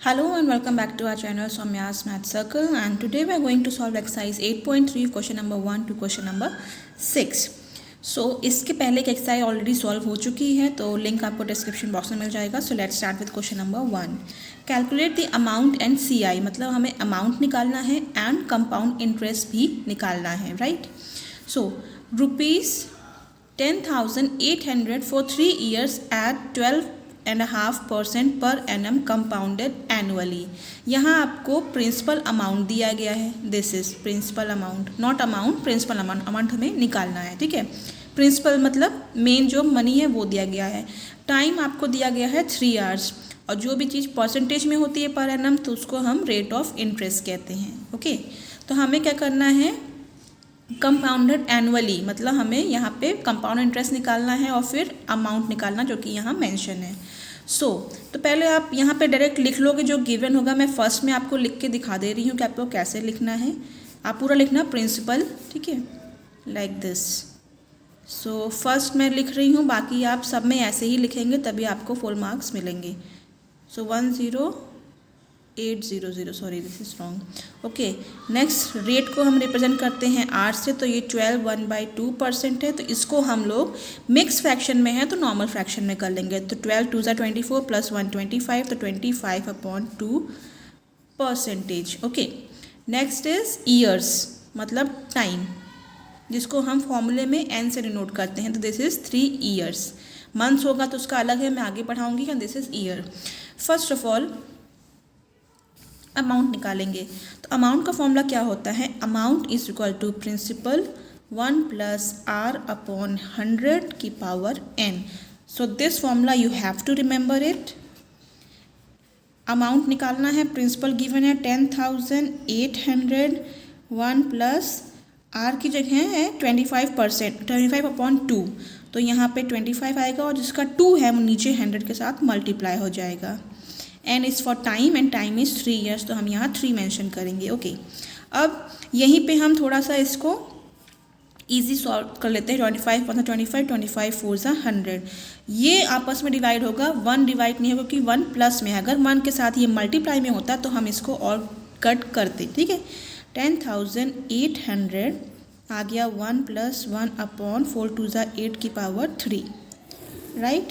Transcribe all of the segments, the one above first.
Hello and welcome back to our channel Soumya's Math Circle, and today we are going to solve exercise 8.3 question number 1 to question number 6. So इसके पहले एक exercise already solve हो चुकी है, तो link आपको description box में मिल जाएगा. So let's start with question number 1. Calculate the amount and CI, मतलब हमें अमाउंट निकालना है एंड कंपाउंड इंटरेस्ट भी निकालना है, right. So ₹10,800 for 3 years at 12.5% per annum compounded annually. यहाँ आपको प्रिंसिपल अमाउंट दिया गया है. This is principal amount, not amount, principal amount. Amount हमें निकालना है, ठीक है. प्रिंसिपल मतलब मेन जो मनी है वो दिया गया है. टाइम आपको दिया गया है 3 hours, और जो भी चीज़ परसेंटेज में होती है पर एनम तो उसको हम रेट ऑफ इंटरेस्ट कहते हैं. ओके, तो हमें क्या करना है, कंपाउंडेड एनुअली, मतलब हमें यहाँ पे कंपाउंड इंटरेस्ट निकालना है और फिर अमाउंट निकालना जो कि यहाँ मेंशन है. तो पहले आप यहाँ पे डायरेक्ट लिख लोगे जो गिवन होगा. मैं फर्स्ट में आपको लिख के दिखा दे रही हूँ कि आपको कैसे लिखना है. आप पूरा लिखना प्रिंसिपल, ठीक है, लाइक दिस. सो फर्स्ट मैं लिख रही हूँ, बाकी आप सब में ऐसे ही लिखेंगे तभी आपको फुल मार्क्स मिलेंगे. सो 10800, sorry this is wrong. Okay, next rate को हम रिप्रेजेंट करते हैं R से, तो ये 12 1/2% है. तो इसको हम लोग मिक्स फ्रैक्शन में है तो नॉर्मल फ्रैक्शन में कर लेंगे. तो 12 2 24 प्लस 1 25, तो 25/2%. ओके, नेक्स्ट इज ईयर्स, मतलब टाइम, जिसको हम फॉर्मूले में N से डिनोट करते हैं. तो दिस इज 3 years. मंथ्स होगा तो उसका अलग है, मैं आगे पढ़ाऊंगी. क्या this is year. First of all amount निकालेंगे. तो अमाउंट का फॉर्मूला क्या होता है, amount is equal to principal 1 + R/100 की power n. So this formula you have to remember it. Amount निकालना है, प्रिंसिपल गिवन है 10,800, 1 + R की जगह है 25%, 25/2. तो यहाँ पे 25 आएगा और जिसका 2 है वो नीचे 100 के साथ मल्टीप्लाई हो जाएगा. N is for time and time is 3 years, तो हम यहाँ 3 मेंशन करेंगे. ओके, अब यहीं पे हम थोड़ा सा इसको इजी सॉल्व कर लेते हैं. 25 × 25, 25 4 = 100. ये आपस में डिवाइड होगा, 1 डिवाइड नहीं होगा क्योंकि 1 प्लस में है. अगर 1 के साथ ये मल्टीप्लाई में होता तो हम इसको और कट करते, ठीक है. 10,800 आ गया 1 + 1/4, 2 = 8 की power 3, right.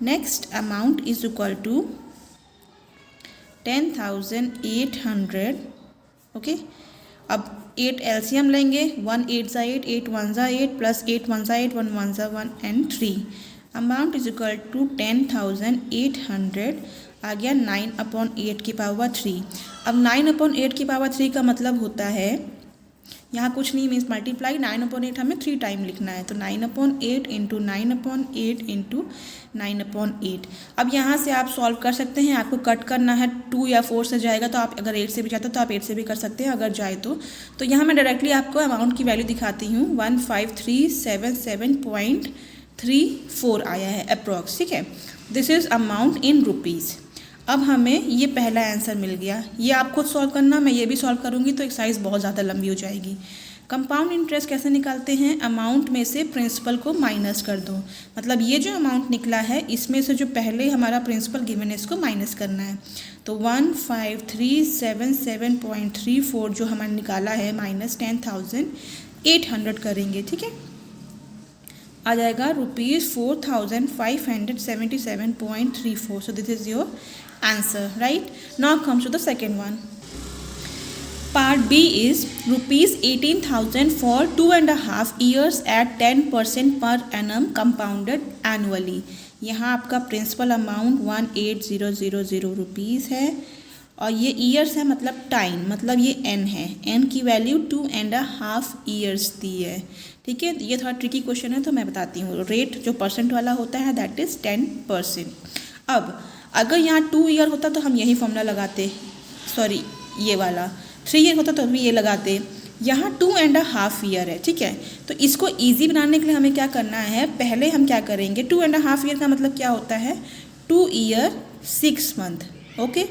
Next amount is equal to 10,800. Okay, अब 8 एलसीएम लेंगे. 1 8 = 8, 8 1 = 8, plus 8 1 = 8, 1 1 = 1 and 3. Amount is equal to 10,800 आ गया 9/8 की पावर 3. अब 9/8 की पावर 3 का मतलब होता है, यहाँ कुछ नहीं मीन्स मल्टीप्लाई. 9/8 हमें 3 टाइम लिखना है, तो 9/8 × 9/8 × 9/8. अब यहाँ से आप सॉल्व कर सकते हैं. आपको कट करना है 2 या 4 से जाएगा, तो आप अगर 8 से भी जाते हो तो आप 8 से भी कर सकते हैं अगर जाए तो. यहाँ मैं डायरेक्टली आपको अमाउंट की वैल्यू दिखाती हूँ. 15377.34 आया है अप्रॉक्स, ठीक है. This is amount in rupees. अब हमें ये पहला आंसर मिल गया. ये आप खुद सॉल्व करना, मैं ये भी सॉल्व करूँगी तो एक्सरसाइज बहुत ज़्यादा लंबी हो जाएगी. कंपाउंड इंटरेस्ट कैसे निकालते हैं, अमाउंट में से प्रिंसिपल को माइनस कर दो. मतलब ये जो अमाउंट निकला है इसमें से जो पहले हमारा प्रिंसिपल गिवन है इसको माइनस करना है. तो 15377.34 जो हमारा निकाला है माइनस 10,800 करेंगे, ठीक है. आ जाएगा ₹4,577.34. So this is your answer, right. Now comes to the second one. Part B is ₹18,000 for 2.5 years at 10% per annum compounded annually. यहाँ आपका प्रिंसिपल अमाउंट 18,000 रुपीज़ है और ये ईयर्स है, मतलब टाइम, मतलब ये n है. n की वैल्यू 2.5 years दी है, ठीक है. ये थोड़ा ट्रिकी क्वेश्चन है तो मैं बताती हूँ. रेट जो परसेंट वाला होता है दैट इज़ 10%. अब अगर यहाँ 2 year होता तो हम यही फॉर्मूला लगाते, सॉरी ये वाला 3 year होता तो भी ये लगाते. यहाँ 2.5 year है, ठीक है. तो इसको इजी बनाने के लिए हमें क्या करना है, पहले हम क्या करेंगे, 2.5 year का मतलब क्या होता है, 2 year 6 month. ओके,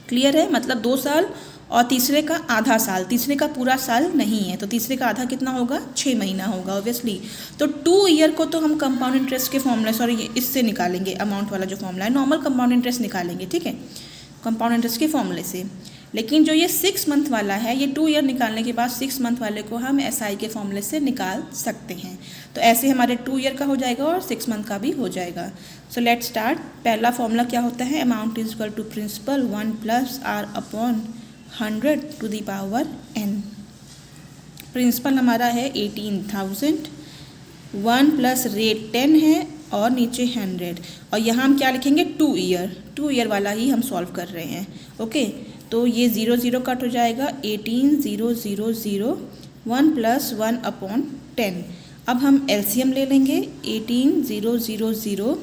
क्लियर है. मतलब 2 साल और तीसरे का आधा साल, तीसरे का पूरा साल नहीं है तो तीसरे का आधा कितना होगा, 6 महीना होगा ऑब्वियसली. तो 2 year को तो हम कंपाउंड इंटरेस्ट के फॉर्मूला, सॉरी इससे निकालेंगे, अमाउंट वाला जो फॉर्मूला है नॉर्मल कंपाउंड इंटरेस्ट निकालेंगे, ठीक है. कंपाउंड इंटरेस्ट के फॉर्मूले से। लेकिन जो ये 6 मंथ वाला है, ये 2 ईयर निकालने के बाद 6 मंथ वाले को हम SI के फॉर्मूले से निकाल सकते हैं। तो ऐसे हमारे 2 ईयर का हो जाएगा और 6 मंथ का भी हो जाएगा। So let's start. पहला फॉर्मूला क्या होता है, amount is equal to principal 1 + R/100 to the power n। Principal हमारा है 18,000, 1 + रेट 10 है और नीचे 100, और यहाँ हम क्या लिखेंगे 2 ईयर वाला ही हम सॉल्व कर रहे हैं। ओके, तो ये 0 0 कट हो जाएगा, 18,000, 1 + 1/10। अब हम LCM ले लेंगे, 18,000,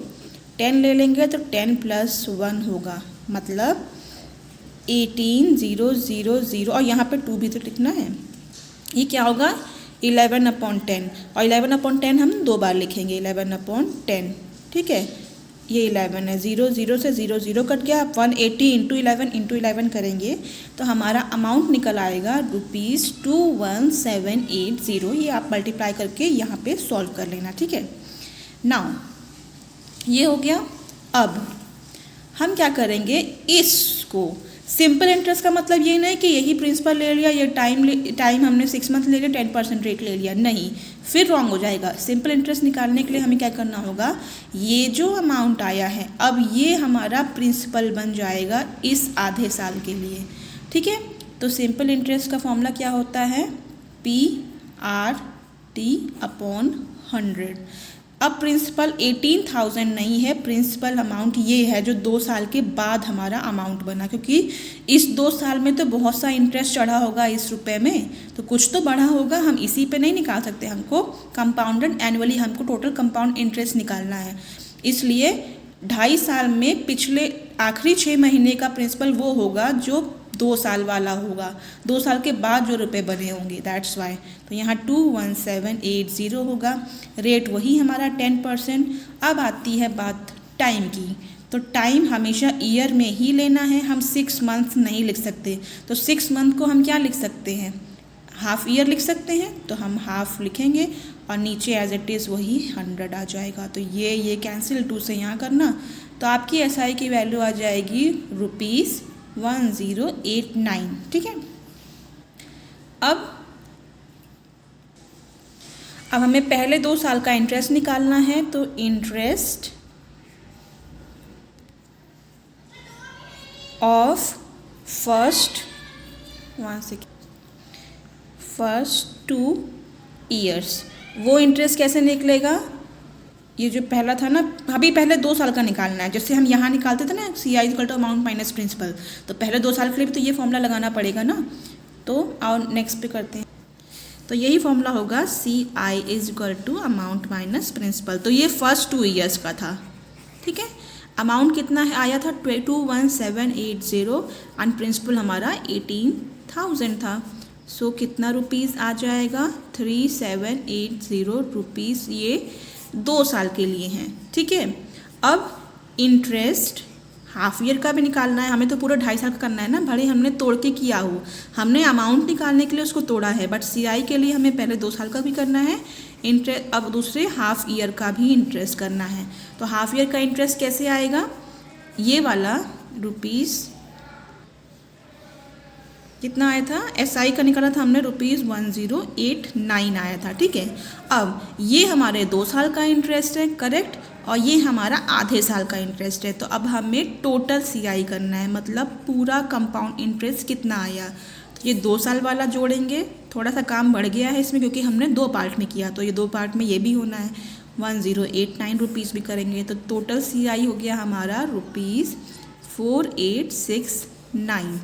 10 ले लेंगे तो 10 + 1 होगा, मतलब 18,000, और यहाँ पे 2 भी तो लिखना है। ये क्या होगा 11/10, और 11/10 हम 2 बार लिखेंगे, 11/10। ठीक है, ये 11 है, 0 0 से 0 0 कट गया। 180 × 11 करेंगे तो हमारा अमाउंट निकल आएगा ₹21780। ये आप मल्टीप्लाई करके यहाँ पे सॉल्व कर लेना। ठीक है, नाउ ये हो गया। अब हम क्या करेंगे, इसको सिंपल इंटरेस्ट का मतलब ये नहीं कि यही प्रिंसिपल ले लिया, ये टाइम हमने 6 मंथ ले लिया, 10% रेट ले लिया, नहीं, फिर रॉन्ग हो जाएगा। सिंपल इंटरेस्ट निकालने के लिए हमें क्या करना होगा, ये जो अमाउंट आया है अब ये हमारा प्रिंसिपल बन जाएगा इस आधे साल के लिए। ठीक है, तो सिंपल इंटरेस्ट का फॉर्मूला क्या होता है, PRT/100। अब प्रिंसिपल 18,000 नहीं है, प्रिंसिपल अमाउंट ये है जो 2 साल के बाद हमारा अमाउंट बना, क्योंकि इस 2 साल में तो बहुत सा इंटरेस्ट चढ़ा होगा इस रुपए में, तो कुछ तो बढ़ा होगा, हम इसी पे नहीं निकाल सकते, हमको कंपाउंडेड एनुअली हमको टोटल कंपाउंड इंटरेस्ट निकालना है। इसलिए 2.5 साल में पिछले आखिरी 6 महीने का प्रिंसिपल वो होगा जो 2 साल वाला होगा, 2 साल के बाद जो रुपए बने होंगे, दैट्स वाई। तो यहाँ 21780 होगा, रेट वही हमारा 10%। अब आती है बात टाइम की, तो टाइम हमेशा ईयर में ही लेना है, हम 6 मंथ नहीं लिख सकते। तो 6 मंथ को हम क्या लिख सकते हैं, हाफ ईयर लिख सकते हैं, तो हम हाफ लिखेंगे और नीचे एज इट इज़ वही 100 आ जाएगा। तो ये कैंसिल, 2 से यहाँ करना, तो आपकी SI की वैल्यू आ जाएगी ₹1089। ठीक है, अब हमें पहले 2 साल का इंटरेस्ट निकालना है, तो इंटरेस्ट ऑफ फर्स्ट 2 ईयर्स, वो इंटरेस्ट कैसे निकलेगा, ये जो पहला था ना, अभी पहले 2 साल का निकालना है, जैसे हम यहाँ निकालते थे ना CI = अमाउंट माइनस प्रिंसिपल, तो पहले 2 साल के लिए भी तो ये फॉर्मूला लगाना पड़ेगा ना। तो आओ नेक्स्ट पे करते हैं, तो यही फॉर्मूला होगा CI = अमाउंट माइनस प्रिंसिपल। तो ये फर्स्ट 2 ईयर्स का था। ठीक है, अमाउंट कितना है आया था 21780 और प्रिंसिपल हमारा 18,000 था। सो कितना रुपीज़ आ जाएगा, 3780 रुपीज़, ये 2 साल के लिए हैं। ठीक है, अब इंटरेस्ट हाफ ईयर का भी निकालना है, हमें तो पूरा 2.5 साल का करना है ना, भले हमने तोड़ के किया हो, हमने अमाउंट निकालने के लिए उसको तोड़ा है, बट CI के लिए हमें पहले 2 साल का भी करना है इंटरेस्ट, अब दूसरे हाफ ईयर का भी इंटरेस्ट करना है। तो हाफ ईयर का इंटरेस्ट कैसे आएगा, ये वाला रुपीज़ कितना आया था, SI का निकाला था हमने ₹1089 आया था। ठीक है, अब ये हमारे 2 साल का इंटरेस्ट है, करेक्ट, और ये हमारा आधे साल का इंटरेस्ट है। तो अब हमें टोटल CI करना है, मतलब पूरा कंपाउंड इंटरेस्ट कितना आया। तो ये 2 साल वाला जोड़ेंगे, थोड़ा सा काम बढ़ गया है इसमें क्योंकि हमने 2 पार्ट में किया, तो ये 2 पार्ट में ये भी होना है, 1089 रुपीज़ भी करेंगे, तो टोटल CI हो गया हमारा ₹4869।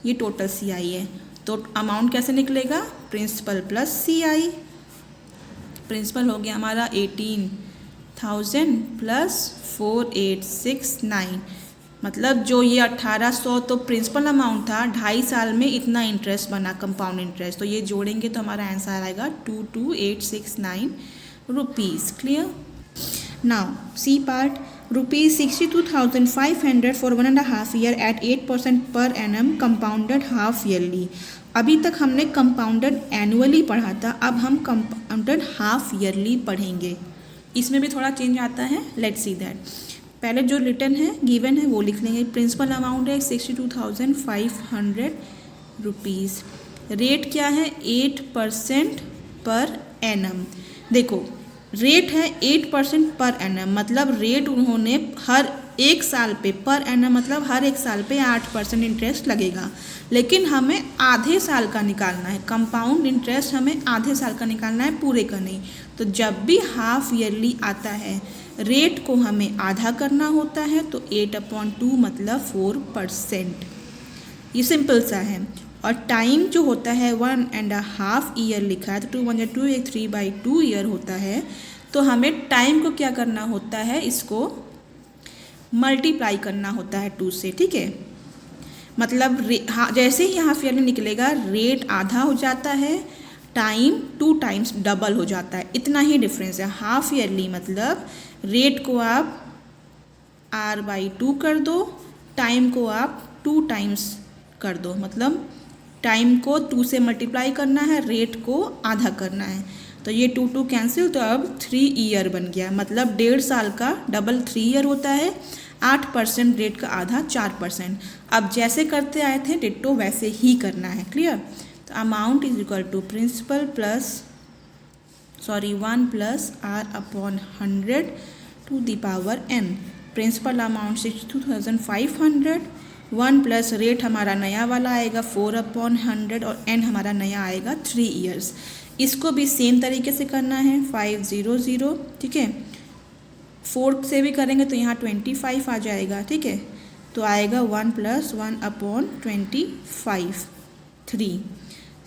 ये टोटल CI है। तो अमाउंट कैसे निकलेगा, प्रिंसिपल प्लस CI, प्रिंसिपल हो गया हमारा 18,000 प्लस 4869, मतलब जो ये 1800 तो प्रिंसिपल अमाउंट था, 2.5 साल में इतना इंटरेस्ट बना कंपाउंड इंटरेस्ट, तो ये जोड़ेंगे तो हमारा आंसर आएगा 22,869 rupees. Clear, now C part, ₹62,500 for 1.5 year at 8% per annum compounded half yearly। अभी तक हमने कंपाउंडेड एनुअली पढ़ा था, अब हम कंपाउंडेड हाफ ईयरली पढ़ेंगे। इसमें भी थोड़ा चेंज आता है, लेट्स सी दैट। पहले जो रिटर्न है गिवन है वो लिख लेंगे। प्रिंसिपल अमाउंट है 62,500 रुपीज़। रेट क्या है 8% पर एनम। देखो रेट है 8% पर एनम, मतलब रेट उन्होंने हर एक साल पे, पर एनम मतलब हर एक साल पे 8% इंटरेस्ट लगेगा, लेकिन हमें आधे साल का निकालना है। कंपाउंड इंटरेस्ट हमें आधे साल का निकालना है, पूरे का नहीं। तो जब भी हाफ ईयरली आता है रेट को हमें आधा करना होता है, तो 8/2 मतलब 4%। ये सिंपल सा है। और टाइम जो होता है 1.5 ईयर लिखा है, तो 2 1 2 एक 3/2 ईयर होता है। तो हमें टाइम को क्या करना होता है, इसको मल्टीप्लाई करना होता है 2 से, ठीक है। मतलब जैसे ही हाफ ईयरली निकलेगा रेट आधा हो जाता है, टाइम 2 टाइम्स डबल हो जाता है, इतना ही डिफरेंस है। हाफ ईयरली मतलब रेट को आप r/2 कर दो, टाइम को आप 2 टाइम्स कर दो, मतलब टाइम को 2 से मल्टीप्लाई करना है, रेट को आधा करना है। तो ये 2 2 कैंसिल, तो अब 3 ईयर बन गया, मतलब 1.5 साल का डबल 3 ईयर होता है। 8% रेट का आधा 4%। अब जैसे करते आए थे डिट्टो वैसे ही करना है, क्लियर। तो amount is equal to principal 1 plus r/100 to the power n। Principal amount 62,500, 1 plus rate हमारा नया वाला आएगा 4/100 और n हमारा नया आएगा 3 ईयर्स। इसको भी सेम तरीके से करना है 500, ठीक है। 4 से भी करेंगे तो यहाँ 25 आ जाएगा, ठीक है। तो आएगा 1 + 1/25 3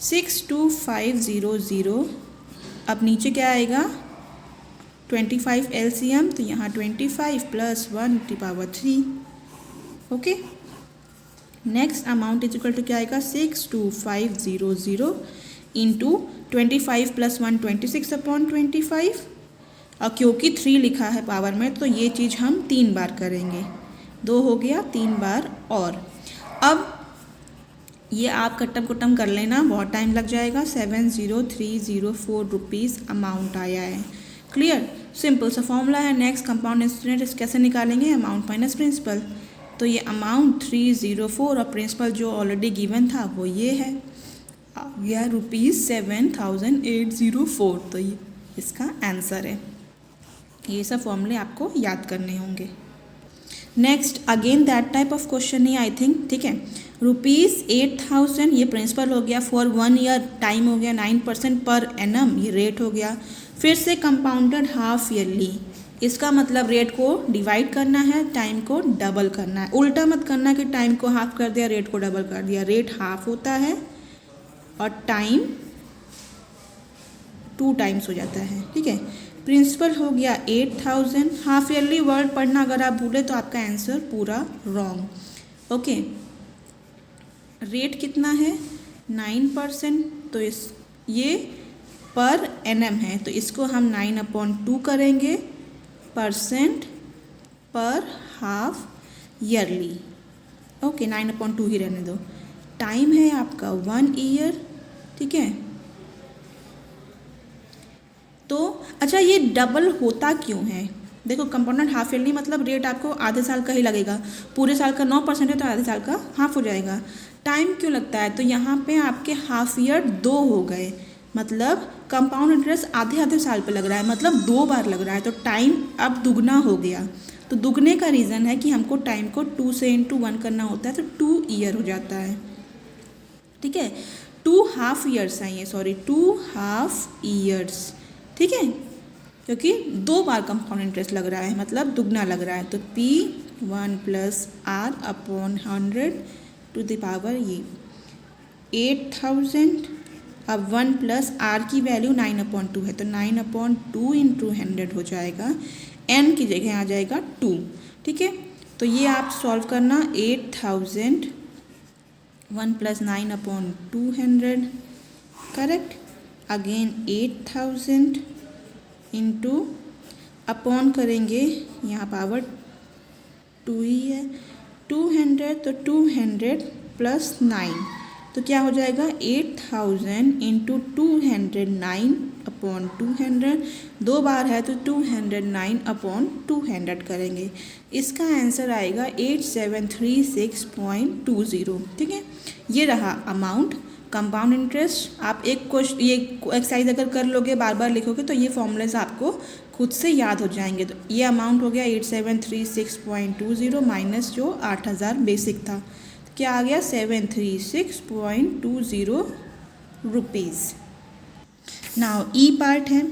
62500। अब नीचे क्या आएगा 25 LCM, तो यहाँ 25 + 1/3। Okay, next amount is equal to क्या आएगा 62500 इंटू 25 + 1 26/25। और क्योंकि 3 लिखा है पावर में, तो ये चीज़ हम 3 बार करेंगे। 2 हो गया, 3 बार और। अब ये आप कट्टम कुट्टम कर लेना, बहुत टाइम लग जाएगा। 70304 रुपीज़ अमाउंट आया है, क्लियर। सिंपल सा फॉर्मूला है। नेक्स्ट कंपाउंड इंटरेस्ट कैसे निकालेंगे, अमाउंट माइनस प्रिंसिपल। तो ये अमाउंट 304 और प्रिंसिपल जो ऑलरेडी गिवन था वो ये है, यह ₹7,804। तो ये इसका आंसर है। ये सब फॉर्मूले आपको याद करने होंगे। Next again that type of question he I think, ठीक है। ₹8,000 ये प्रिंसिपल हो गया, फॉर 1 ईयर टाइम हो गया, 9% पर एनम ये रेट हो गया। फिर से कंपाउंडेड हाफ ईयरली, इसका मतलब रेट को डिवाइड करना है, टाइम को डबल करना है। उल्टा मत करना कि टाइम को हाफ कर दिया रेट को डबल कर दिया। रेट हाफ होता है और टाइम 2 टाइम्स हो जाता है, ठीक है। प्रिंसिपल हो गया 8,000। हाफ ईयरली वर्ड पढ़ना अगर आप भूले तो आपका आंसर पूरा रॉन्ग। ओके, रेट कितना है 9%, तो ये पर एनएम है, तो इसको हम 9/2 करेंगे परसेंट पर हाफ ईयरली। ओके, 9/2 ही रहने दो। टाइम है आपका 1 ईयर, ठीक है। तो अच्छा, ये डबल होता क्यों है, देखो कंपाउंडेड हाफ ईयरली मतलब रेट आपको आधे साल का ही लगेगा। पूरे साल का 9% है तो आधे साल का हाफ हो जाएगा। टाइम क्यों लगता है, तो यहाँ पे आपके हाफ ईयर 2 हो गए, मतलब कंपाउंड इंटरेस्ट आधे आधे साल पे लग रहा है, मतलब 2 बार लग रहा है, तो टाइम अब दुगना हो गया। तो दुगने का रीज़न है कि हमको टाइम को 2 से × 1 करना होता है, तो 2 ईयर हो जाता है, ठीक है। 2 हाफ ईयर्स हैं ये, सॉरी 2 हाफ ईयर्स, ठीक है, क्योंकि 2 बार कंपाउंड इंटरेस्ट लग रहा है, मतलब दुगना लग रहा है। तो P1 + R/100 to the power ये 8,000। अब 1 + R की वैल्यू 9/2 है, तो 9/2 × 100 हो जाएगा। n की जगह आ जाएगा 2, ठीक है। तो ये आप सॉल्व करना 8,000 1 + 9/200, करेक्ट। अगेन 8,000 इंटू अपॉन करेंगे, यहाँ पावर 2 ही है, 200, तो 200 + 9 तो क्या हो जाएगा 8000 इंटू 209/200, 2 बार है तो 209/200 करेंगे। इसका आंसर आएगा 8736.20। ठीक है, ये रहा अमाउंट। कंपाउंड इंटरेस्ट आप एक क्वेश्चन ये एक्सरसाइज अगर कर लोगे, बार बार लिखोगे तो ये फॉर्मूलेज आपको खुद से याद हो जाएंगे। तो ये अमाउंट हो गया 8736.20 माइनस जो 8000 बेसिक था, तो क्या आ गया 736.20 रुपीज़। नाउ ई पार्ट है,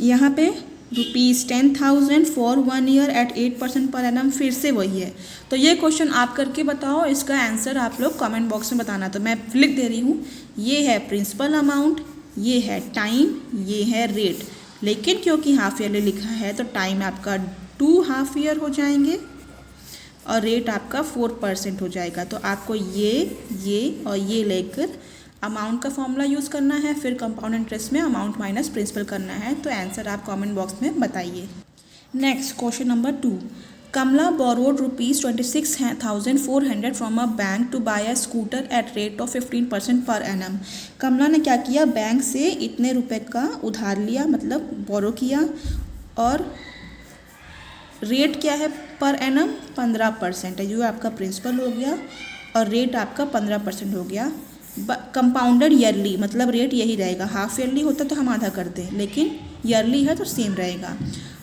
यहाँ पे ₹10,000 for 1 year eight 8% per annum, फिर से वही है। तो ये क्वेश्चन आप करके बताओ, इसका आंसर आप लोग कमेंट बॉक्स में बताना। तो मैं लिख दे रही हूँ, ये है प्रिंसिपल अमाउंट, ये है टाइम, ये है रेट। लेकिन क्योंकि हाफ ईयरली लिखा है तो टाइम आपका 2 हाफ ईयर हो जाएंगे और रेट आपका 4% हो जाएगा। तो आपको ये और ये लेकर अमाउंट का फॉर्मूला यूज़ करना है, फिर कंपाउंड इंटरेस्ट में अमाउंट माइनस प्रिंसिपल करना है। तो आंसर आप कमेंट बॉक्स में बताइए। Next question number 2, Kamala borrowed ₹26,400 from a bank to buy a scooter at rate of 15% per annum. कमला ने क्या किया, बैंक से इतने रुपए का उधार लिया, मतलब बोरो किया, और रेट क्या है पर एनम 15% है। जो आपका प्रिंसिपल हो गया और रेट आपका 15% हो गया। कंपाउंडेड ईयरली, मतलब रेट यही रहेगा। हाफ ईयरली होता तो हम आधा करते हैं, लेकिन ईयरली है तो सेम रहेगा।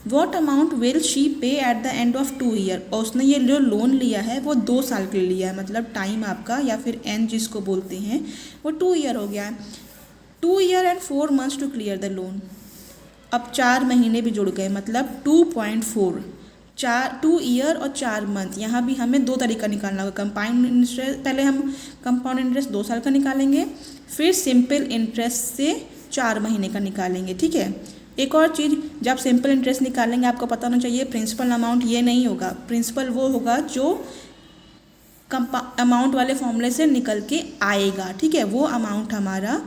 वॉट अमाउंट विल शी पे at the end of 2 year. और उसने ये जो लोन लिया है वो 2 साल के लिए लिया है, मतलब टाइम आपका या फिर एन जिसको बोलते हैं वो 2 ईयर हो गया है। 2 year and 4 months to clear the loan. अब 4 महीने भी जुड़ गए, मतलब 2.4, 2 ईयर और 4 मंथ। यहाँ भी हमें 2 तरीका निकालना होगा। कंपाउंड इंटरेस्ट, पहले हम कंपाउंड इंटरेस्ट 2 साल का निकालेंगे, फिर सिंपल इंटरेस्ट से 4 महीने का निकालेंगे। ठीक है, एक और चीज़, जब सिंपल इंटरेस्ट निकालेंगे आपको पता होना चाहिए प्रिंसिपल अमाउंट ये नहीं होगा। प्रिंसिपल वो होगा जो अमाउंट वाले फॉर्मूले से निकल के आएगा। ठीक है, वो अमाउंट हमारा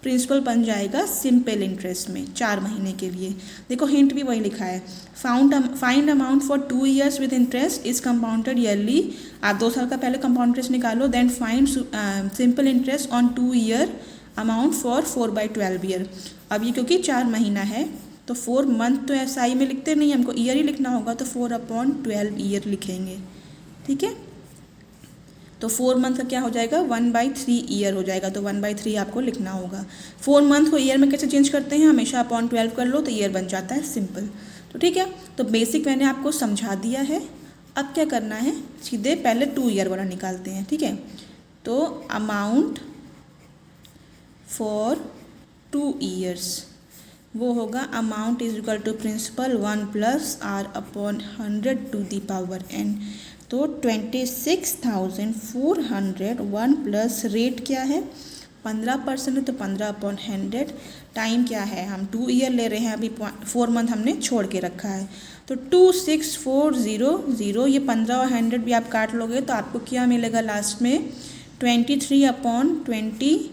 प्रिंसिपल बन जाएगा सिंपल इंटरेस्ट में 4 महीने के लिए। देखो हिंट भी वही लिखा है, find amount for 2 years with interest is compounded yearly. आप 2 साल का पहले कंपाउंड इंटरेस्ट निकालो, then find simple interest on 2 year amount for 4/12 year. अब ये क्योंकि 4 महीना है तो 4 मंथ तो SI में लिखते नहीं, हमको ईयर ही लिखना होगा, तो 4/12 ईयर लिखेंगे। ठीक है, तो 4 मंथ का क्या हो जाएगा 1/3 ईयर हो जाएगा, तो 1/3 आपको लिखना होगा। 4 मंथ को ईयर में कैसे चेंज करते हैं, हमेशा अपॉन 12 कर लो तो ईयर बन जाता है सिंपल। तो ठीक है, तो बेसिक मैंने आपको समझा दिया है। अब क्या करना है, सीधे पहले 2 ईयर वाला निकालते हैं। ठीक है, तो अमाउंट फॉर 2 ईयर्स वो होगा amount is equal to principal 1 + R/100 to the power n। तो 26,400 1 प्लस रेट क्या है 15% है, तो 15/100। टाइम क्या है, हम 2 ईयर ले रहे हैं, अभी 4 मंथ हमने छोड़ के रखा है। तो 26400, ये 15 और 100 भी आप काट लोगे तो आपको क्या मिलेगा लास्ट में 23/20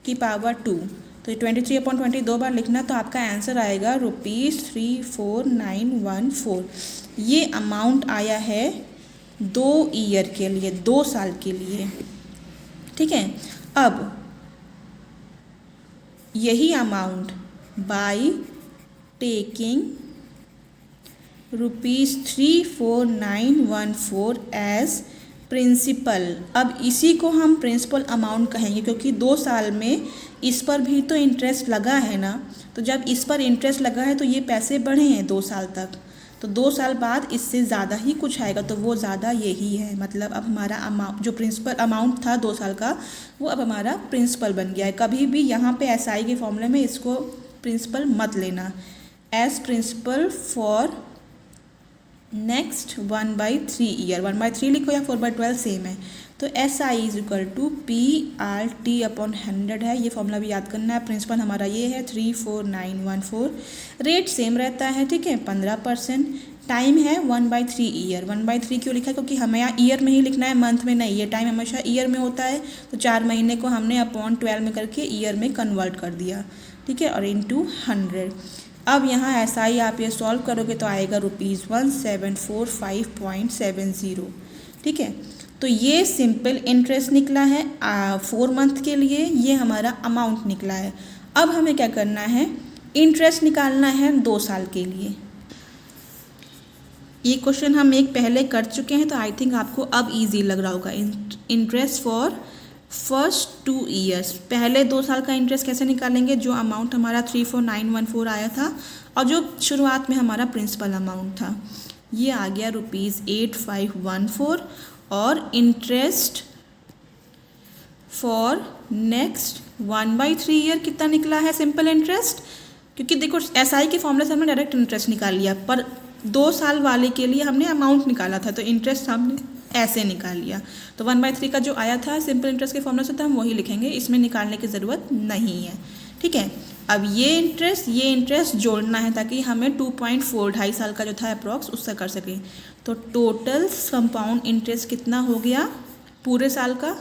की पावर 2। तो 23/20 2 बार लिखना, तो आपका आंसर आएगा ₹34914। ये अमाउंट आया है 2 ईयर के लिए, 2 साल के लिए। ठीक है, अब यही amount by taking ₹34914 as principal. अब इसी को हम प्रिंसिपल अमाउंट कहेंगे, क्योंकि 2 साल में इस पर भी तो इंटरेस्ट लगा है ना। तो जब इस पर इंटरेस्ट लगा है तो ये पैसे बढ़े हैं 2 साल तक, तो 2 साल बाद इससे ज़्यादा ही कुछ आएगा, तो वो ज़्यादा यही है। मतलब अब हमारा अमाउंट जो प्रिंसिपल अमाउंट था 2 साल का, वो अब हमारा प्रिंसिपल बन गया है। कभी भी यहाँ पे SI के फॉर्मूले में इसको प्रिंसिपल मत लेना। As principal for next 1/3 year, 1/3 लिखो या 4/12 सेम है। तो SI is equal to PRT/100 है, ये फॉर्मूला भी याद करना है। प्रिंसिपल हमारा ये है 34914। रेट सेम रहता है, ठीक है 15%। टाइम है 1/3 ईयर। 1/3 क्यों लिखा है, क्योंकि हमें यहाँ ईयर में ही लिखना है, मंथ में नहीं। ये टाइम हमेशा ईयर में होता है, तो 4 महीने को हमने अपॉन 12 में करके ईयर में कन्वर्ट कर दिया। ठीक है, और इंटू 100। अब यहाँ SI आप ये सॉल्व करोगे तो आएगा ₹1745.70। ठीक है, तो ये सिंपल इंटरेस्ट निकला है 4 मंथ के लिए, ये हमारा अमाउंट निकला है। अब हमें क्या करना है, इंटरेस्ट निकालना है 2 साल के लिए। ये क्वेश्चन हम एक पहले कर चुके हैं, तो आई थिंक आपको अब इजी लग रहा होगा। इंटरेस्ट फॉर फर्स्ट 2 ईयर्स, पहले 2 साल का इंटरेस्ट कैसे निकालेंगे, जो अमाउंट हमारा 34914 आया था और जो शुरुआत में हमारा प्रिंसिपल अमाउंट था, ये आ गया ₹8514। और इंटरेस्ट फॉर नेक्स्ट 1/3 ईयर कितना निकला है सिंपल इंटरेस्ट, क्योंकि देखो एसआई के फॉर्मूले से हमने डायरेक्ट इंटरेस्ट निकाल लिया, पर 2 साल वाले के लिए हमने अमाउंट निकाला था, तो इंटरेस्ट हमने ऐसे निकाल लिया। तो 1/3 का जो आया था सिंपल इंटरेस्ट के फॉर्मूले से, तो हम वही लिखेंगे, इसमें निकालने की ज़रूरत नहीं है। ठीक है, अब ये इंटरेस्ट जोड़ना है ताकि हमें 2.4 2.5 साल का जो था अप्रॉक्स उससे कर सकें। तो टोटल कंपाउंड इंटरेस्ट कितना हो गया पूरे साल का,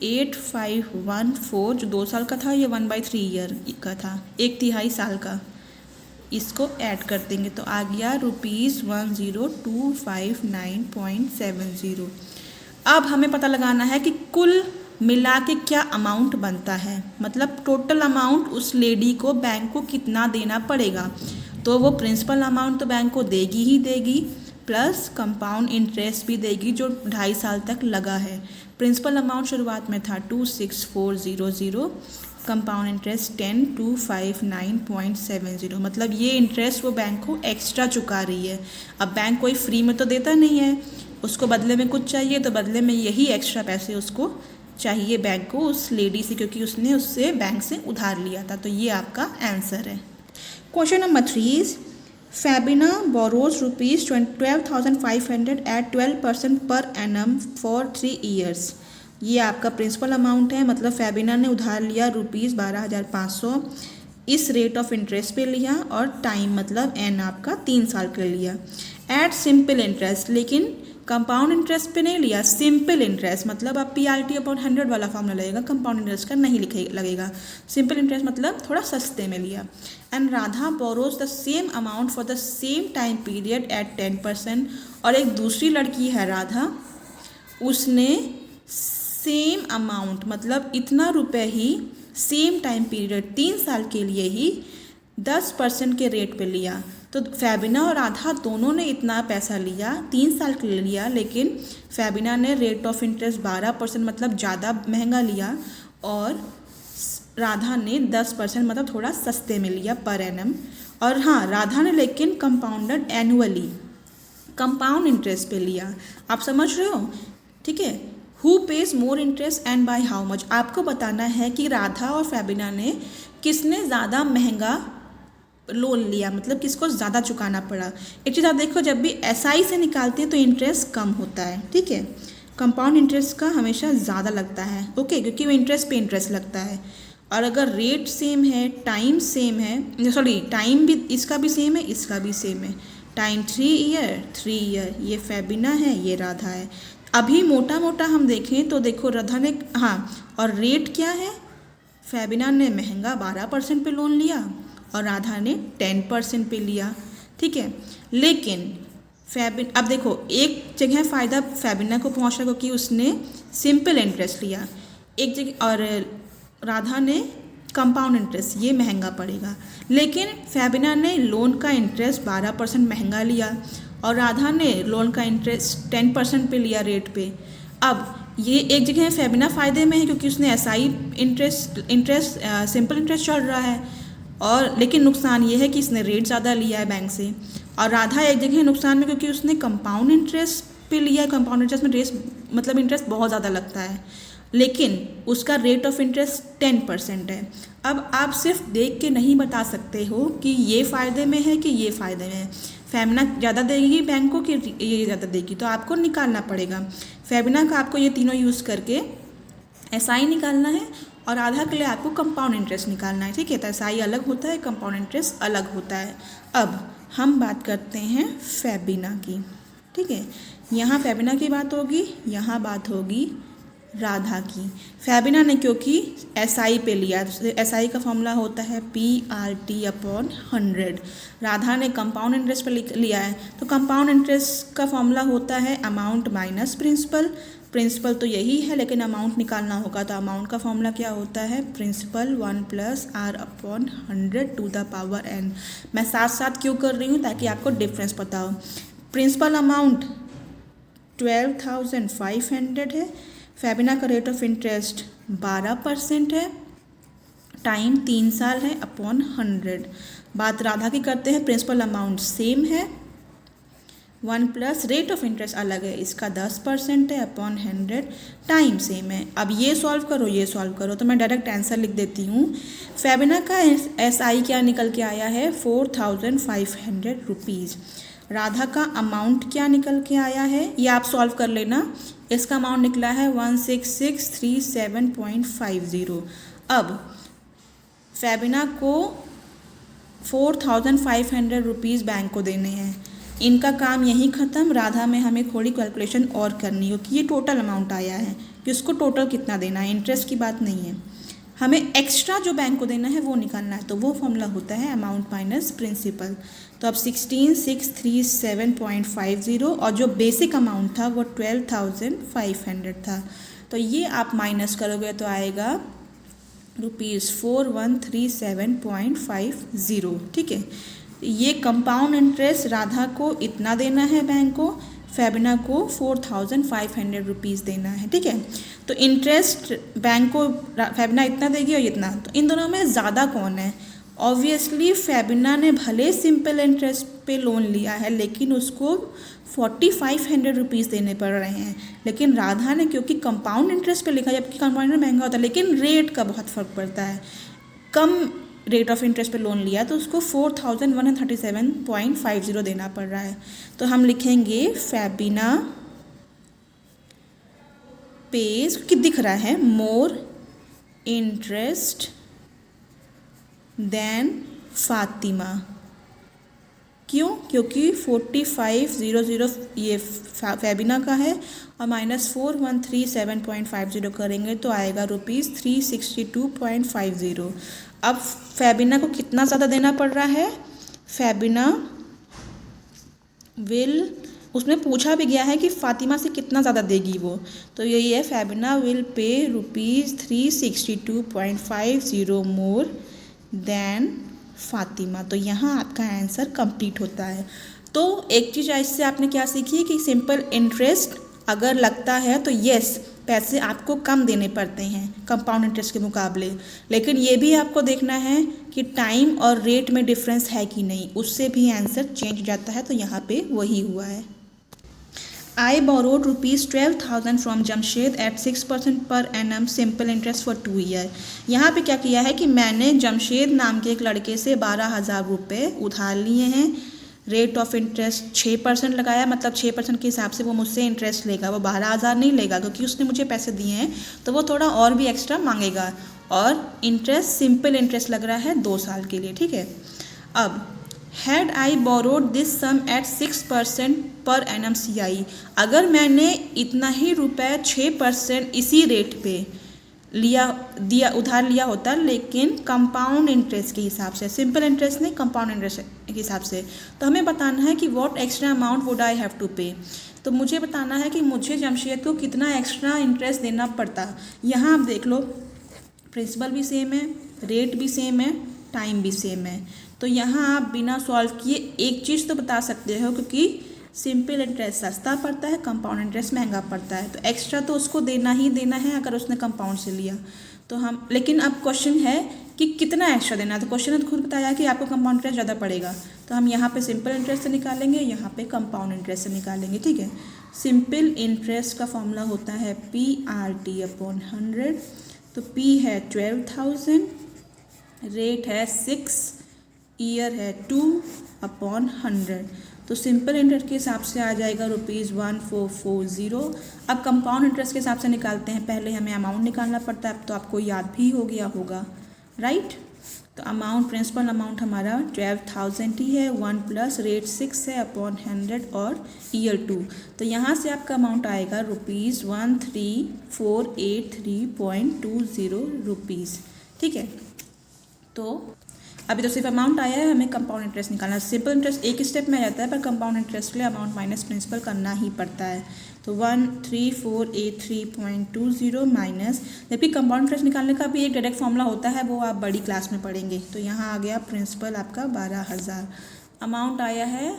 8514, जो 2 साल का था, ये 1/3 ईयर का था, 1/3 साल का। इसको ऐड कर देंगे तो आ गया ₹10259.70। अब हमें पता लगाना है कि कुल मिला के क्या अमाउंट बनता है, मतलब टोटल अमाउंट उस लेडी को बैंक को कितना देना पड़ेगा। तो वो प्रिंसिपल अमाउंट तो बैंक को देगी ही देगी, प्लस कंपाउंड इंटरेस्ट भी देगी जो 2.5 साल तक लगा है। प्रिंसिपल अमाउंट शुरुआत में था 26400, कंपाउंड इंटरेस्ट 10259.70, मतलब ये इंटरेस्ट वो बैंक को एक्स्ट्रा चुका रही है। अब बैंक कोई फ्री में तो देता नहीं है, उसको बदले में कुछ चाहिए, तो बदले में यही एक्स्ट्रा पैसे उसको चाहिए बैंक को उस लेडी से, क्योंकि उसने उससे बैंक से उधार लिया था। तो ये आपका आंसर है। Question number 3 is Fabina borrows ₹12,500 at 12% per annum for 3 years. ये आपका प्रिंसिपल अमाउंट है, मतलब फैबिना ने उधार लिया ₹12,500, इस रेट ऑफ इंटरेस्ट पे लिया, और टाइम मतलब एन आपका 3 साल के लिया, एट सिंपल इंटरेस्ट, लेकिन कंपाउंड इंटरेस्ट पे नहीं लिया, सिंपल इंटरेस्ट मतलब आप PRT/100 वाला फॉर्मूला लगेगा, कंपाउंड इंटरेस्ट का नहीं लगेगा, सिंपल इंटरेस्ट मतलब थोड़ा सस्ते में लिया। And Radha borrows the same amount for the same time period at 10%, और एक दूसरी लड़की है राधा, उसने सेम अमाउंट मतलब इतना रुपए ही सेम टाइम पीरियड 3 साल के लिए ही 10% के रेट पे लिया। तो फैबिना और राधा दोनों ने इतना पैसा लिया, 3 साल के लिए लिया, लेकिन फैबिना ने रेट ऑफ इंटरेस्ट 12% मतलब ज़्यादा महंगा लिया, और राधा ने 10% मतलब थोड़ा सस्ते में लिया पर एनम। और हाँ, राधा ने लेकिन कंपाउंडेड एनुअली कंपाउंड इंटरेस्ट पे लिया। आप समझ रहे हो? ठीक है। Who page more interest and by how much, आपको बताना है कि राधा और फैबिना ने किसने ज़्यादा महंगा लोन लिया, मतलब किसको ज़्यादा चुकाना पड़ा। एक चीज़ आप देखो, जब भी SI से निकालते हैं तो इंटरेस्ट कम होता है, ठीक है, कंपाउंड इंटरेस्ट का हमेशा ज़्यादा लगता है, ओके, क्योंकि वो इंटरेस्ट पे इंटरेस्ट लगता है। और अगर रेट सेम है, टाइम सेम है, सॉरी टाइम भी इसका भी सेम है, इसका भी सेम है, टाइम 3 ईयर, ये फैबिना है, ये राधा है। अभी मोटा मोटा हम देखें तो देखो राधा ने, हाँ, और रेट क्या है, फैबिना ने महंगा 12% पे लोन लिया और राधा ने 10% पे लिया, ठीक है। लेकिन अब देखो एक जगह फ़ायदा फैबिना को पहुंचा क्योंकि उसने सिंपल इंटरेस्ट लिया एक जगह, और राधा ने कंपाउंड इंटरेस्ट, ये महंगा पड़ेगा। लेकिन फैबिना ने लोन का इंटरेस्ट 12% महंगा लिया और राधा ने लोन का इंटरेस्ट 10% पे लिया रेट पे। अब ये एक जगह फैबिना फ़ायदे में है क्योंकि उसने SI इंटरेस्ट सिंपल इंटरेस्ट चल रहा है, और लेकिन नुकसान ये है कि इसने रेट ज़्यादा लिया है बैंक से। और राधा एक जगह नुकसान में क्योंकि उसने कंपाउंड इंटरेस्ट पे लिया है, कंपाउंड इंटरेस्ट में रेट मतलब इंटरेस्ट बहुत ज़्यादा लगता है, लेकिन उसका रेट ऑफ इंटरेस्ट 10% है। अब आप सिर्फ देख के नहीं बता सकते हो कि ये फ़ायदे में है कि ये फ़ायदे में है। फैबिना ज़्यादा देगी बैंक को कि ये ज़्यादा देगी, तो आपको निकालना पड़ेगा। फैबिना का आपको ये तीनों यूज़ करके SI निकालना है और राधा के लिए आपको कंपाउंड इंटरेस्ट निकालना है, ठीक है। तो SI अलग होता है, कंपाउंड इंटरेस्ट अलग होता है। अब हम बात करते हैं फैबिना की, ठीक है। यहाँ फैबिना की बात होगी, यहाँ बात होगी राधा की। फैबिना ने क्योंकि SI पे लिया, SI का फॉर्मूला होता है PRT/100। राधा ने कंपाउंड इंटरेस्ट पे लिया है, तो कंपाउंड इंटरेस्ट का फॉर्मूला होता है अमाउंट माइनस प्रिंसिपल, प्रिंसिपल तो यही है, लेकिन अमाउंट निकालना होगा, तो अमाउंट का फॉर्मूला क्या होता है, principal 1 + R/100 to the power n। मैं साथ साथ क्यों कर रही हूँ, ताकि आपको डिफरेंस पता हो। प्रिंसिपल अमाउंट 12,500 है, फेबिना का रेट ऑफ इंटरेस्ट 12% है, टाइम 3 साल है, अपॉन 100। बात राधा की करते हैं, प्रिंसिपल अमाउंट सेम है, 1 प्लस रेट ऑफ इंटरेस्ट अलग है, इसका 10% है, अपॉन 100, टाइम सेम है। अब ये सॉल्व करो, ये सॉल्व करो, तो मैं डायरेक्ट आंसर लिख देती हूँ। फेबिना का SI क्या निकल के आया है, 4,500 रुपीज़। राधा का अमाउंट क्या निकल के आया है, ये आप सॉल्व कर लेना। इसका अमाउंट निकला है 16,637.50। अब फेबिना को 4,500 रुपीज़ बैंक को देने हैं, इनका काम यहीं ख़त्म। राधा में हमें थोड़ी कैलकुलेशन और करनी हो कि ये टोटल अमाउंट आया है, कि उसको टोटल कितना देना है, इंटरेस्ट की बात नहीं है, हमें एक्स्ट्रा जो बैंक को देना है वो निकालना है। तो वो फॉर्मूला होता है अमाउंट माइनस प्रिंसिपल। तो अब 16,637.50 और जो बेसिक अमाउंट था वो 12,500 था। तो ये आप माइनस करोगे तो आएगा ₹4137.50। ठीक है, ये कंपाउंड इंटरेस्ट राधा को इतना देना है बैंक को, फेबिना को 4,500 रुपीज़ देना है। ठीक है, तो इंटरेस्ट बैंक को फेबिना इतना देगी और इतना, तो इन दोनों में ज़्यादा कौन है? ऑब्वियसली फेबिना ने भले सिंपल इंटरेस्ट पे लोन लिया है, लेकिन उसको 4,500 रुपीज़ देने पड़ रहे हैं। लेकिन राधा ने क्योंकि कंपाउंड इंटरेस्ट पे लिखा है, जबकि कंपाउंड महंगा होता है, लेकिन रेट का बहुत फ़र्क पड़ता है, कम रेट ऑफ इंटरेस्ट पे लोन लिया तो उसको 4,137.50 देना पड़ रहा है। तो हम लिखेंगे फेबिना पेज, कि दिख रहा है, मोर इंटरेस्ट देन फातिमा। क्यों? क्योंकि 4,500 ये फेबिना का है और माइनस 4,137.50 करेंगे तो आएगा ₹362.50। अब फेबिना को कितना ज़्यादा देना पड़ रहा है, फेबिना उसमें पूछा भी गया है कि फातिमा से कितना ज़्यादा देगी वो, तो यही है, Febina will pay ₹362.50 more than Fatima. तो यहाँ आपका आंसर कंप्लीट होता है। तो एक चीज़ इससे आपने क्या सीखी है कि सिंपल इंटरेस्ट अगर लगता है तो येस, पैसे आपको कम देने पड़ते हैं कंपाउंड इंटरेस्ट के मुकाबले, लेकिन ये भी आपको देखना है कि टाइम और रेट में डिफरेंस है कि नहीं, उससे भी आंसर चेंज जाता है। तो यहाँ पे वही हुआ है। I borrowed ₹12,000 from Jamshed at 6% per annum simple interest for 2 years। यहाँ पे क्या किया है कि मैंने जमशेद नाम के एक लड़के से 12,000 रुपये उधार लिए हैं, रेट ऑफ इंटरेस्ट 6% लगाया, मतलब 6% के हिसाब से वो मुझसे इंटरेस्ट लेगा, वो 12,000 नहीं लेगा, क्योंकि उसने मुझे पैसे दिए हैं तो वो थोड़ा और भी एक्स्ट्रा मांगेगा, और इंटरेस्ट सिंपल इंटरेस्ट लग रहा है 2 साल के लिए। ठीक है, अब had I borrowed this sum at 6% per annum CI, अगर मैंने इतना ही रुपए 6% इसी रेट पे उधार लिया होता, लेकिन कंपाउंड इंटरेस्ट के हिसाब से, सिंपल इंटरेस्ट नहीं, कंपाउंड इंटरेस्ट के हिसाब से, तो हमें बताना है कि what extra amount would I have to pay. तो मुझे बताना है कि मुझे जमशेद को कितना एक्स्ट्रा इंटरेस्ट देना पड़ता। यहाँ आप देख लो, प्रिंसिपल भी सेम है, रेट भी सेम है, टाइम भी सेम है। तो यहाँ आप बिना सॉल्व किए एक चीज़ तो बता सकते हो, क्योंकि सिंपल इंटरेस्ट सस्ता पड़ता है, कंपाउंड इंटरेस्ट महंगा पड़ता है, तो एक्स्ट्रा तो उसको देना ही देना है अगर उसने कंपाउंड से लिया तो हम। लेकिन अब क्वेश्चन है कि कितना एक्स्ट्रा देना है, तो क्वेश्चन ने खुद बताया कि आपको कंपाउंड इंटरेस्ट ज़्यादा पड़ेगा, तो हम यहाँ पे सिंपल इंटरेस्ट से निकालेंगे, यहाँ पे कंपाउंड इंटरेस्ट से निकालेंगे। ठीक है, सिंपल इंटरेस्ट का फॉर्मूला होता है PRT/100। तो P है 12,000, रेट है 6, ईयर है 2/100। तो सिंपल इंटरेस्ट के हिसाब से आ जाएगा ₹1440। अब कंपाउंड इंटरेस्ट के हिसाब से निकालते हैं, पहले हमें अमाउंट निकालना पड़ता है, अब तो आपको याद भी हो गया होगा, राइट। तो अमाउंट, प्रिंसिपल अमाउंट हमारा 12,000 ही है, 1 प्लस रेट 6 है अपॉन 100 और ईयर 2। तो यहाँ से आपका अमाउंट आएगा ₹13,483.20। ठीक है, तो अभी तो सिर्फ अमाउंट आया है, हमें कंपाउंड इंटरेस्ट निकालना है। सिंपल इंटरेस्ट एक स्टेप में आ जाता है, पर कंपाउंड इंटरेस्ट के लिए अमाउंट माइनस प्रिंसिपल करना ही पड़ता है। तो 13483.20 माइनस, जबकि कंपाउंड इंटरेस्ट निकालने का भी एक डायरेक्ट फॉर्मूला होता है, वो आप बड़ी क्लास में पढ़ेंगे। तो यहाँ आ गया प्रिंसिपल आपका 12,000, अमाउंट आया है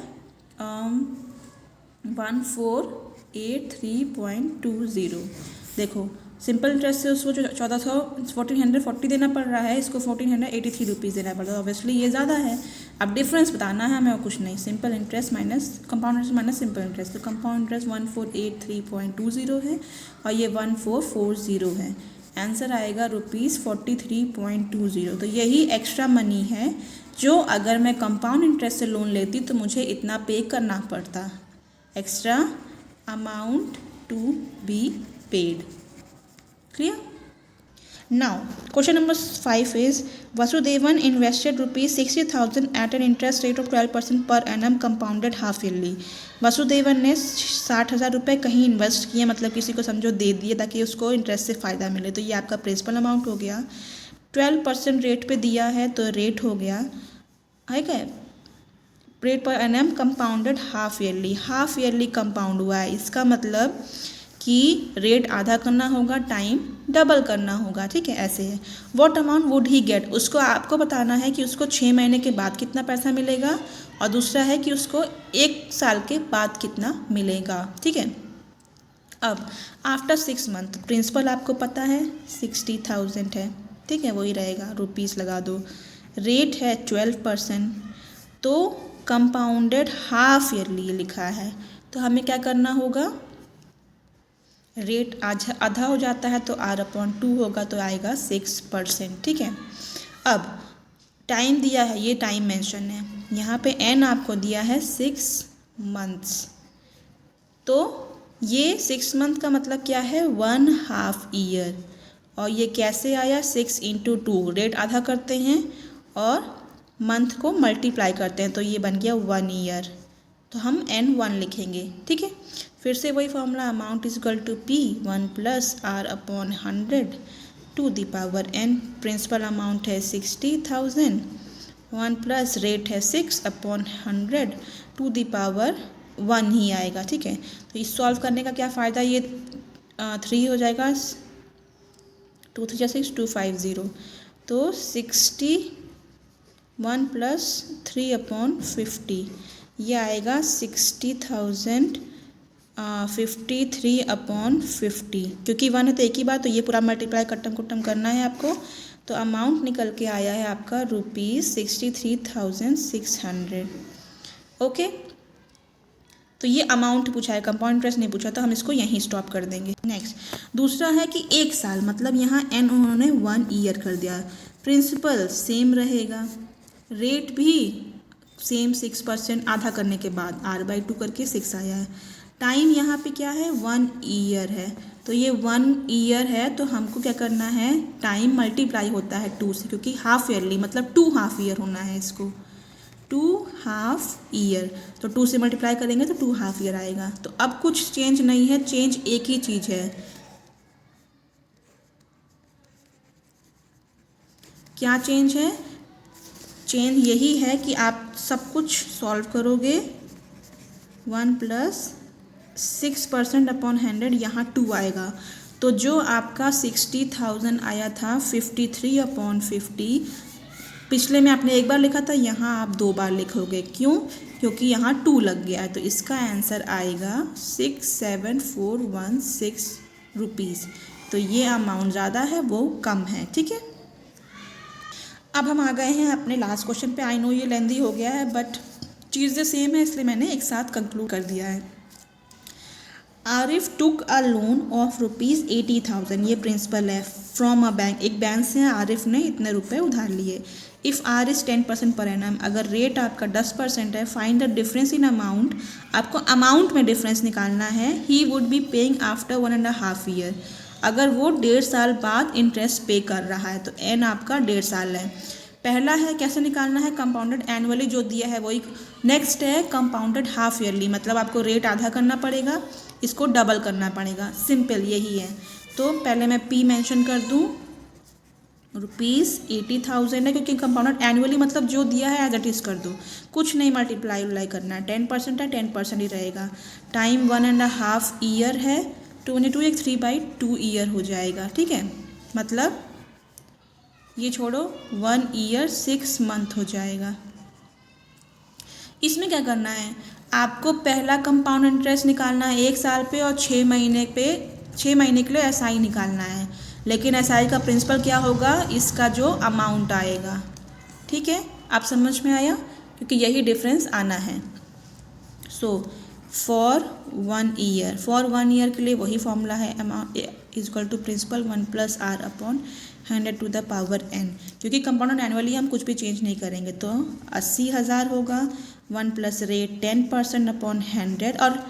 1483.20। देखो सिंपल इंटरेस्ट से उसको जो 1440 देना पड़ रहा है, इसको 1483 रुपीज़ देना पड़ रहा है। ऑब्वियसली ये ज़्यादा है। अब डिफरेंस बताना है हमें और कुछ नहीं, simple interest minus compound interest minus simple interest. तो कंपाउंड इंटरेस्ट 1483.20 है और ये 1440 है। आंसर आएगा ₹43.20। तो यही एक्स्ट्रा मनी है जो अगर मैं कंपाउंड इंटरेस्ट से लोन लेती तो मुझे इतना पे करना पड़ता, extra amount to be paid. Clear? Now, question number 5 is Vasudevan invested ₹60,000 at an interest rate of 12% per annum compounded half yearly. Vasudevan ने 60,000 रुपये कहीं इन्वेस्ट किए, मतलब किसी को समझो दे दिए ताकि उसको इंटरेस्ट से फ़ायदा मिले। तो ये आपका प्रिंसिपल अमाउंट हो गया। 12% रेट पे दिया है तो रेट हो गया है क्या, rate per annum compounded half yearly compound हुआ है। इसका मतलब कि रेट आधा करना होगा, टाइम डबल करना होगा। ठीक है, ऐसे है। What amount would he get, उसको आपको बताना है कि उसको 6 महीने के बाद कितना पैसा मिलेगा, और दूसरा है कि उसको 1 साल के बाद कितना मिलेगा। ठीक है, अब आफ्टर 6 मंथ प्रिंसिपल आपको पता है 60,000 है। ठीक है, वही रहेगा, रुपीज़ लगा दो। रेट है 12%, तो कंपाउंडेड हाफ ईयरली लिखा है, तो हमें क्या करना होगा, रेट आधा हो जाता है तो R/2 होगा, तो आएगा 6%। ठीक है, अब टाइम दिया है, ये टाइम मेंशन है यहाँ पे, n आपको दिया है 6 मंथ्स। तो ये 6 मंथ का मतलब क्या है, 1/2 ईयर। और ये कैसे आया, 6 × 2, रेट आधा करते हैं और मंथ को मल्टीप्लाई करते हैं, तो ये बन गया 1 ईयर। तो हम N1 लिखेंगे। ठीक है, फिर से वही formula, amount is equal to P 1 + R/100 to the power n। Principal amount है 60,000, 1 + रेट है 6/100 टू द पावर 1 ही आएगा। ठीक है, तो इस सॉल्व करने का क्या फ़ायदा, ये 3 हो जाएगा, 2 3 6 250, तो 61 + 3/50, ये आएगा 60,000 53/50, क्योंकि 1 है तो एक ही बात, तो ये पूरा मल्टीप्लाई कट्टम करना है आपको। तो अमाउंट निकल के आया है आपका ₹63,600। ओके, तो ये अमाउंट पूछा है, कंपाउंड इंटरेस्ट नहीं पूछा, तो हम इसको यहीं स्टॉप कर देंगे। नेक्स्ट दूसरा है कि 1 साल, मतलब यहाँ n उन्होंने 1 ईयर कर दिया। प्रिंसिपल सेम रहेगा, रेट भी सेम 6%, आधा करने के बाद R/2 करके 6 आया है। टाइम यहाँ पे क्या है, 1 ईयर है, तो ये 1 ईयर है, तो हमको क्या करना है, टाइम मल्टीप्लाई होता है 2 से, क्योंकि हाफ ईयरली मतलब 2/2 ईयर होना है इसको, 2/2 ईयर। तो 2 से मल्टीप्लाई करेंगे तो 2/2 ईयर आएगा। तो अब कुछ चेंज नहीं है, चेंज एक ही चीज़ है, क्या चेंज है, चेंज यही है कि आप सब कुछ सॉल्व करोगे, 1 + 6%/100, यहाँ 2 आएगा, तो जो आपका 60,000 आया था 53/50, पिछले में आपने एक बार लिखा था, यहाँ आप 2 बार लिखोगे। क्यों, क्योंकि यहाँ 2 लग गया है, तो इसका आंसर आएगा 67416 रुपीज़। तो ये अमाउंट ज़्यादा है, वो कम है। ठीक है, अब हम आ गए हैं अपने लास्ट क्वेश्चन पे। आई नो ये लेंदी हो गया है, बट चीज़ें सेम है, इसलिए मैंने एक साथ कंक्लूड कर दिया है। आरिफ टुक अ लोन ऑफ ₹80,000, ये प्रिंसिपल है, फ्रॉम अ बैंक, एक बैंक से आरिफ ने इतने रुपए उधार लिए। If R is 10% per annum, अगर रेट आपका 10% है, find the difference in amount, आपको अमाउंट में डिफरेंस निकालना है। He would be paying after 1.5 year, अगर वो 1.5 साल बाद इंटरेस्ट पे कर रहा है, तो n आपका 1.5 साल है। पहला है कैसे निकालना है, कंपाउंडेड एनुअली जो दिया है वही। नेक्स्ट है कंपाउंडेड हाफ ईयरली, मतलब आपको रेट आधा करना पड़ेगा, इसको डबल करना पड़ेगा, सिंपल यही है। तो पहले मैं P मेंशन कर दूँ, ₹80,000 है, क्योंकि कंपाउंडेड एनुअली मतलब जो दिया है एज इट इज़ कर दो, कुछ नहीं मल्टीप्लाई उलाई करना है। 10% है, 10% ही रहेगा। टाइम 1.5 ईयर है, 2 एक 3/2 ईयर हो जाएगा। ठीक है, मतलब ये छोड़ो, 1 ईयर 6 मंथ हो जाएगा। इसमें क्या करना है, आपको पहला कंपाउंड इंटरेस्ट निकालना है 1 साल पे, और 6 महीने के लिए एसआई निकालना है। लेकिन एसआई का प्रिंसिपल क्या होगा, इसका जो अमाउंट आएगा। ठीक है, आप समझ में आया, क्योंकि यही डिफरेंस आना है। सो फॉर 1 ईयर के लिए वही फॉर्मूला है, amount is equal to principal 1 + r/100⁴n। क्योंकि कंपाउंड एनुअली हम कुछ भी चेंज नहीं करेंगे, तो 80,000 होगा। 1 + रेट 10%/100, और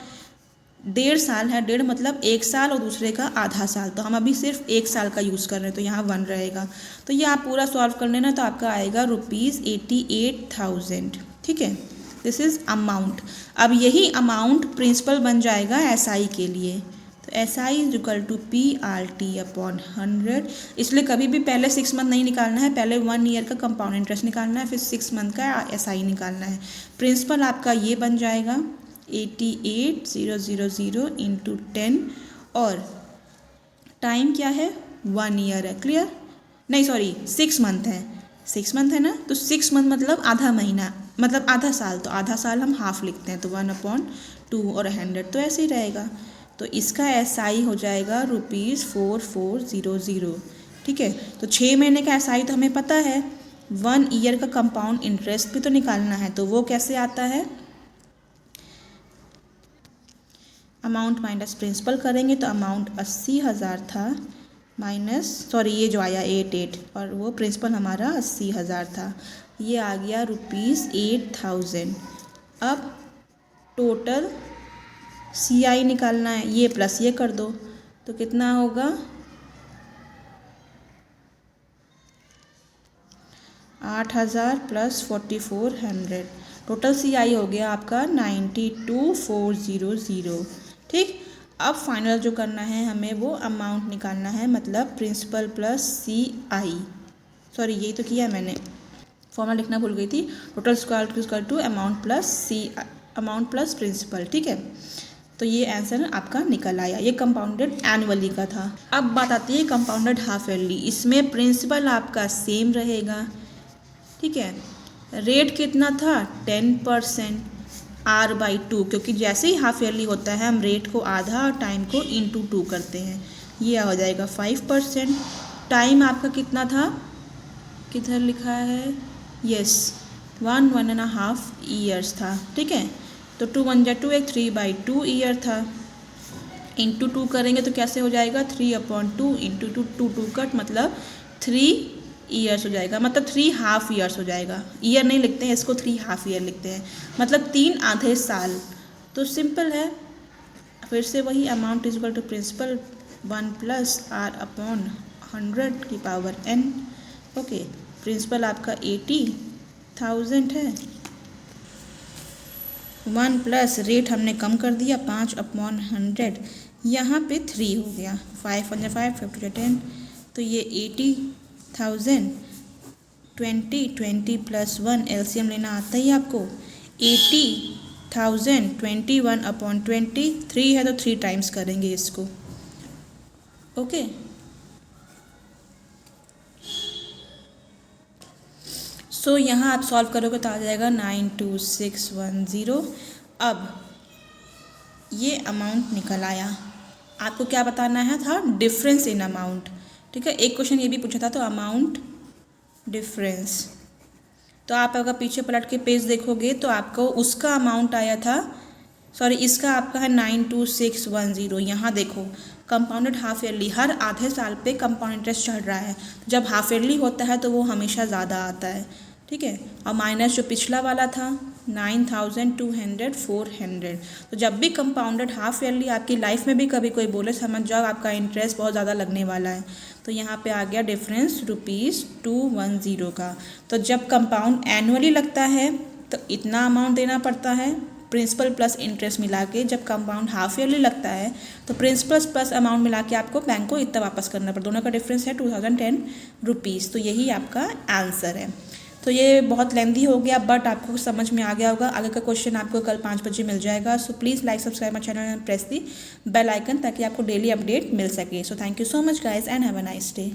1.5 साल है, 1.5 मतलब 1 साल और दूसरे का आधा साल, तो हम अभी सिर्फ 1 साल का यूज़ कर रहे हैं, तो यहाँ 1 रहेगा। तो ये आप पूरा सॉल्व कर लेना, तो आपका आएगा ₹88,000। ठीक है, दिस इज़ अमाउंट। अब यही अमाउंट प्रिंसिपल बन जाएगा एसआई के लिए, तो SI is equal to PRT/100। इसलिए कभी भी पहले 6 मंथ नहीं निकालना है, पहले 1 ईयर का कंपाउंड इंटरेस्ट निकालना है, फिर 6 मंथ का SI निकालना है। प्रिंसिपल आपका ये बन जाएगा 88,000 इंटू 10, और टाइम क्या है, 1 ईयर है। क्लियर, नहीं सॉरी 6 मंथ है, 6 मंथ है ना, तो 6 मंथ मतलब आधा महीना, मतलब आधा साल, तो आधा साल हम हाफ लिखते हैं, तो 1/2 और 100 तो ऐसे ही रहेगा। तो इसका SI हो जाएगा ₹4400। ठीक है, तो 6 महीने का SI तो हमें पता है, 1 ईयर का कंपाउंड इंटरेस्ट भी तो निकालना है, तो वो कैसे आता है, अमाउंट माइनस प्रिंसिपल करेंगे, तो अमाउंट 80,000 था, माइनस सॉरी ये जो आया 88, और वो प्रिंसिपल हमारा 80,000 था, ये आ गया ₹8,000। अब टोटल CI निकालना है, ये प्लस ये कर दो, तो कितना होगा, 8,000 + 4,400, टोटल CI हो गया आपका 92,400। ठीक, अब फाइनल जो करना है हमें, वो अमाउंट निकालना है, मतलब प्रिंसिपल प्लस CI, सॉरी यही तो किया मैंने, फॉर्मूला लिखना भूल गई थी। Total square to amount plus principal. ठीक है, तो ये आंसर आपका निकल आया, ये कंपाउंडेड एनुअली का था। अब बात आती है कंपाउंडेड हाफ ईयरली, इसमें प्रिंसिपल आपका सेम रहेगा। ठीक है, रेट कितना था, 10%, R/2, क्योंकि जैसे ही हाफ ईयरली होता है हम रेट को आधा और टाइम को इंटू 2 करते हैं, ये हो जाएगा 5%। टाइम आपका कितना था, किधर लिखा है, यस 1.5 ईयर्स था। ठीक है, तो 2 × 1 = 2, एक 3/2 ईयर था, इंटू 2 करेंगे तो कैसे हो जाएगा, 3/2 इंटू 2 कट, मतलब 3 ईयर्स हो जाएगा, मतलब 3 हाफ ईयर्स हो जाएगा। ईयर नहीं लिखते हैं इसको, 3 हाफ ईयर लिखते हैं, मतलब 3 आधे साल। तो सिंपल है, फिर से वही amount is equal to principal 1 + r/100⁴n। Okay, principal आपका 80,000 है, 1 प्लस रेट हमने कम कर दिया 5/100, यहाँ पे 3 हो गया, 5 × 5 5 × 10, तो ये 80,000, 20 + 1 LCM लेना आता ही आपको, 80,000 21/20, 3 है तो 3 टाइम्स करेंगे इसको। ओके, सो यहाँ आप सॉल्व करोगे तो आ जाएगा 92610। अब ये अमाउंट निकल आया, आपको क्या बताना है था, डिफरेंस इन अमाउंट। ठीक है, एक क्वेश्चन ये भी पूछा था, तो अमाउंट डिफरेंस, तो आप अगर पीछे पलट के पेज देखोगे तो आपको उसका अमाउंट आया था, सॉरी इसका आपका है 92610। यहाँ देखो कंपाउंडेड हाफ ईयरली, हर आधे साल पे कंपाउंड इंटरेस्ट चढ़ रहा है, जब हाफ ईयरली होता है तो वो हमेशा ज़्यादा आता है। ठीक है, और माइनस जो पिछला वाला था 9,200 400, तो जब भी कंपाउंडेड हाफ ईयरली आपकी लाइफ में भी कभी कोई बोले, समझ जाओ आपका इंटरेस्ट बहुत ज़्यादा लगने वाला है। तो यहाँ पे आ गया डिफरेंस ₹210 का। तो जब कंपाउंड एनुअली लगता है तो इतना अमाउंट देना पड़ता है प्रिंसिपल प्लस इंटरेस्ट मिला के जब कंपाउंड हाफ ईयरली लगता है तो प्रिंसिपल प्लस अमाउंट मिला के आपको बैंक को इतना वापस करना पड़ता है। दोनों का डिफरेंस है 2010 रुपीज़। तो यही आपका आंसर है। तो ये बहुत लेंदी हो गया बट आपको समझ में आ गया होगा। आगे का क्वेश्चन आपको कल 5 बजे मिल जाएगा। So please like subscribe my channel and press the bell icon ताकि आपको डेली अपडेट मिल सके। So thank you so much guys and have a nice day.